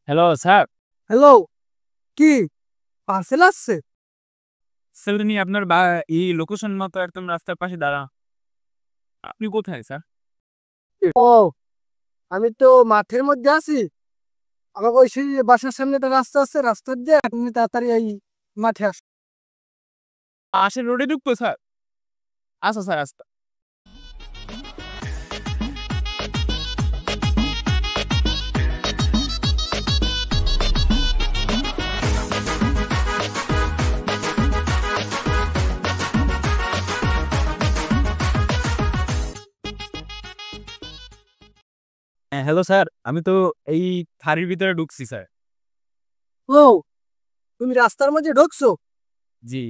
Hello sir. Hello, কি parcel আসছে? Sir নিয়ে আপনার এই লোকেশন মতো একদম রাস্তার পাশে দাঁড়া। আপনি কোথায় স্যার? ও, আমি তো মাঠের মধ্যে আছি। আমাকে ওই সেই বাসার সামনে একটা রাস্তা আছে, রাস্তার দিয়ে আপনি তাড়াতাড়ি এই মাঠে আস। পাশের রোডে ঢুকবো স্যার? আচ্ছা স্যার, আচ্ছা। হ্যাঁ, হ্যালো স্যার, আমি তো এই থারির ভিতরে ঢুকছি স্যার। ও, তুমি রাস্তার মধ্যে ঢুকছো? জি।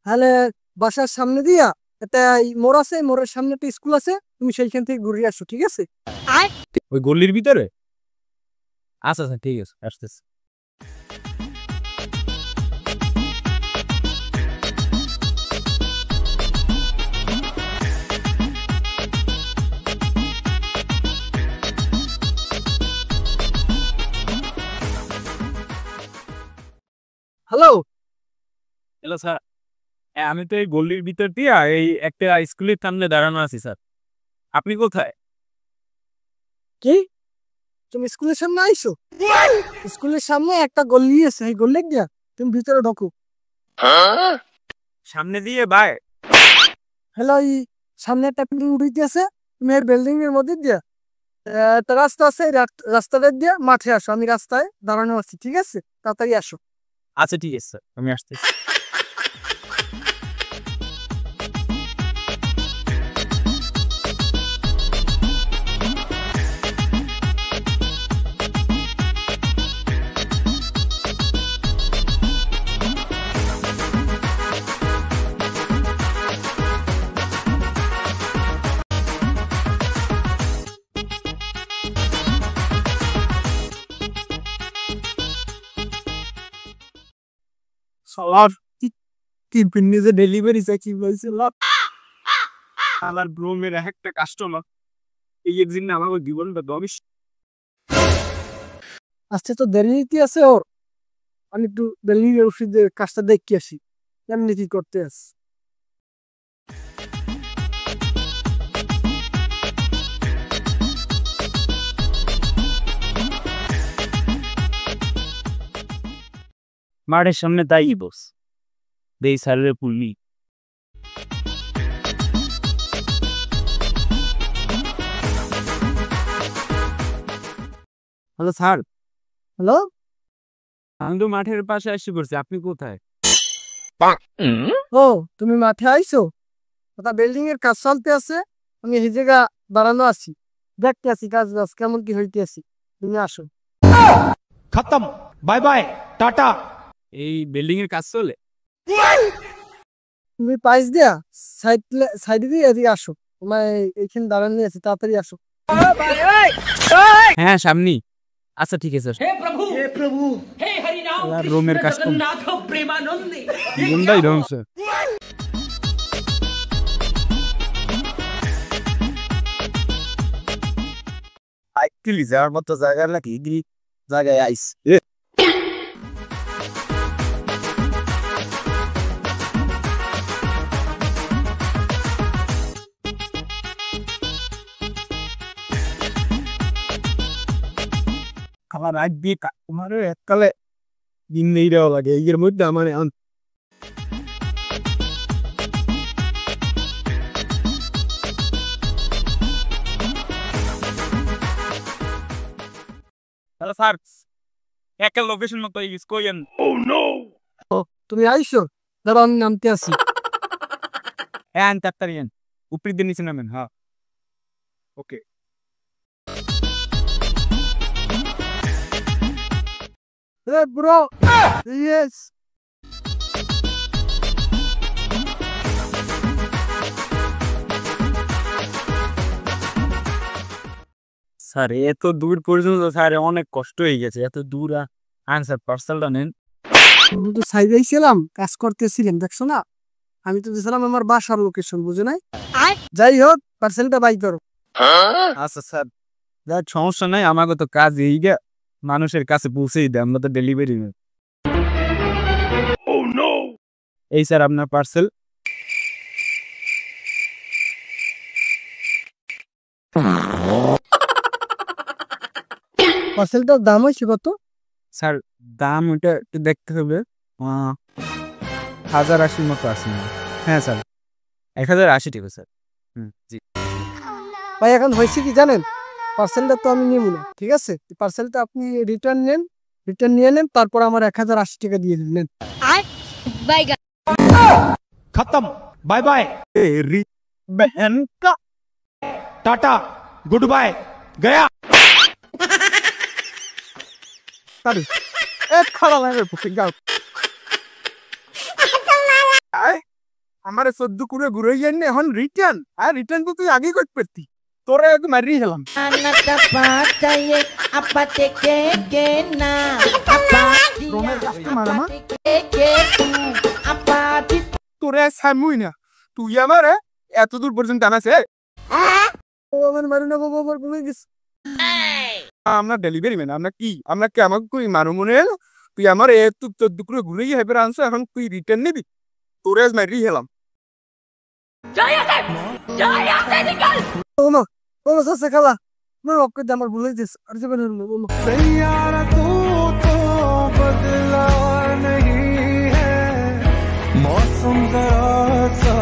তাহলে বাসার সামনে দিয়া একটা এই মোড় আছে, এই মোড়ের সামনে একটা স্কুল আছে, তুমি সেইখান থেকে ঘুরে আসো, ঠিক আছে? ওই গলির ভিতরে? আচ্ছা স্যার, ঠিক আছে, আসতেছি। Hello, hello sir. হ্যাঁ, আমি তো এই গলির ভিতর দিয়ে এই একটা স্কুলের সামনে দাঁড়ানো আছি স্যার। আপনি কোথায়? কি তুমি স্কুলের সামনে আইছো? স্কুলের সামনে একটা গলি আছে, এই গলি দিয়া তুমি ভিতরে ঢোকো। সামনে দিয়ে বাই? হ্যালো, এই সামনে একটা বিল্ডিং উঠে আছে, তুমি এই বিল্ডিং এর মধ্যে দিয়া একটা রাস্তা আছে, এই রাস্তাটা দিয়ে মাঠে আসো। আমি রাস্তায় দাঁড়ানো আছি, ঠিক আছে? তাড়াতাড়ি আসো। আচ্ছা, ঠিক আছে স্যার, আমি আসতেছি। সালার কি পিন্নিজে ডেলিভারি চাই কি বলছিলাম? আমার ব্রোমের একটা কাস্টমার এই এর জন্য আমাকে জীবনটা দমিস। আজকে তো দেরি কি আছে ওর? আমি একটু ডেলিভারি ওষুধের কাজটা দেখি আসি, কেমনি কি করতে আস। মাঠের সামনে তাই বস দেই স্যারের পুলনি। Hello sir. হ্যালো, আমি তো মাঠের পাশে এসে পড়ছি, আপনি কোথায়? ও তুমি মাঠে আইছো? ওটা বিল্ডিং এর কাজ চলতে আছে, আমি এই জায়গা দাঁড়ানো আছি, দেখতে আছি কাজ বাজ কেমন কি হইতে আছি। তুমি আসো। खत्म बाय बाय टाटा। এই বিল্ডিং এর কাজ চলে? তুমি পাইস দিয়া সাইডে দিয়ে এদিকে আসো, তোমার এইখানে দাঁড়ানো আছি, তাড়াতাড়ি আসো। হ্যাঁ, সামনে। আচ্ছা, ঠিক আছে। हे प्रभु हे हरि राम यार, कृष्ण रोमेर कास्टम। जगन्नाथ प्रेमानंदी জীবনটাই ধ্বংস। Actually, যাওয়ার মতো জায়গা নাকি জায়গায় আইস আমার রাত দিয়ে তোমার এককালে দিন নেই দেওয়া লাগে এর মধ্যে আমার হ্যালো স্যার, একটা লোকেশন মতো ইউজ করেন। তুমি আইসো, দাঁড়াও আমি নামতে আসি। হ্যাঁ, তাড়াতাড়ি উপরে দিয়ে নিচে নামেন। হ্যাঁ, ওকে। Hey bro, yes. স্যার, এত দূর পর্যন্ত স্যার অনেক কষ্ট হয়ে গেছে, এত দূর আনসার পার্সেলটা নেন। আমি তো সাইডেই ছিলাম, কাজ করতেছিলাম, দেখছো না? আমি তো দিয়েছিলাম আমার বাসার লোকেশন, বুঝে নাই? যাই হোক, পার্সেলটা বাই করো। আচ্ছা স্যার, যাক সমস্যা নাই, আমাকে তো কাজ এই গে মানুষের কাছে পৌঁছেই দেয়, আমরা তো ডেলিভারি নেই। এই স্যার আপনার পার্সেল। পার্সেলটার দাম হয়েছে কত? স্যার দাম ওইটা একটু দেখতে হবে, 1080 মতো আছে। হ্যাঁ স্যার 1080 টাকা স্যার। জি ভাই এখন হয়েছে কি জানেন, পার্সেলটা তো আমি নেব না, ঠিক আছে? পার্সেলটা আপনি রিটার্ন নিয়ে নেন, তারপর আমার 1080 টাকা দিয়ে দিন। खत्म बाय बाय बहन का टाटा गुड बाय गया আমার 14 করে ঘুরে গেল এখন রিটার্ন, আর রিটার্ন তো তুই আগে করতে পারতি, তোরে একটু মারি গেলাম। তোরে সামুই না, তুই আমার এত দূর পর্যন্ত আনাছে। আমার মারু না বাবা, আমার ভুলে গেছে। আমরা ডেলিভারি ম্যান, আমরা কি আমাকে কই মারু মনে হলো? তুই আমার এত 14 করে ঘুরে গিয়ে হেপে আনছো, এখন তুই রিটার্ন নিবি? তোরে মারি গেলাম। বলো সাসে খালা, আমার রক্ত দিয়ে আমার ভুলে গেছে, আর যাবেন না বলো। मौसम जरा सा